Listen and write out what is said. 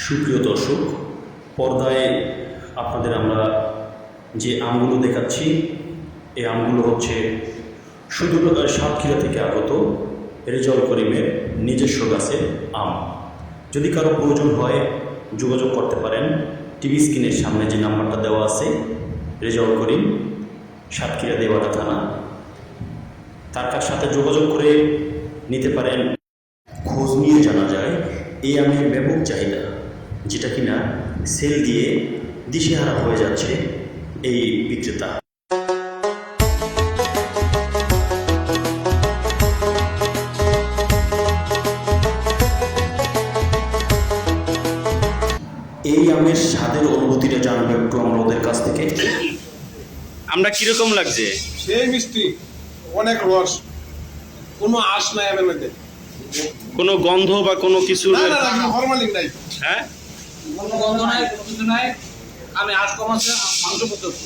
সুপ্রিয় দর্শক, পর্দায় আপনাদের আমরা যে আমগুলো দেখাচ্ছি, এই আমগুলো হচ্ছে সুদূর সাতক্ষীরা থেকে আগত রেজাউল করিমের নিজস্ব গাছের আম। যদি কারো প্রয়োজন হয় যোগাযোগ করতে পারেন। টিভি স্ক্রিনের সামনে যে নাম্বারটা দেওয়া আছে, রেজাউল করিম, সাতক্ষীরা দেওয়াটা থানা, তার সাথে যোগাযোগ করে নিতে পারেন। খোঁজ নিয়ে জানা যায় এই আমের ব্যাপক চাহিদা, যেটা কিনা সেল দিয়ে দিশেহারা হয়ে যাচ্ছে এই বিক্রেতা। এই আমের স্বাদের অনুভূতিটা জানবো একটু আমরা ওদের কাছ থেকে। আমরা কিরকম লাগছে? সেই মিষ্টি, অনেক রস, কোনো আঁশ নাই এর মধ্যে, কোনো গন্ধ বা কোনো কিছু? না না না, ফরমালিন নাই। হ্যাঁ, কোনো গন্ধ নাই, কোনো কিছু নাই। আমি আঁশ কম আছে, মাংস পর্যন্ত।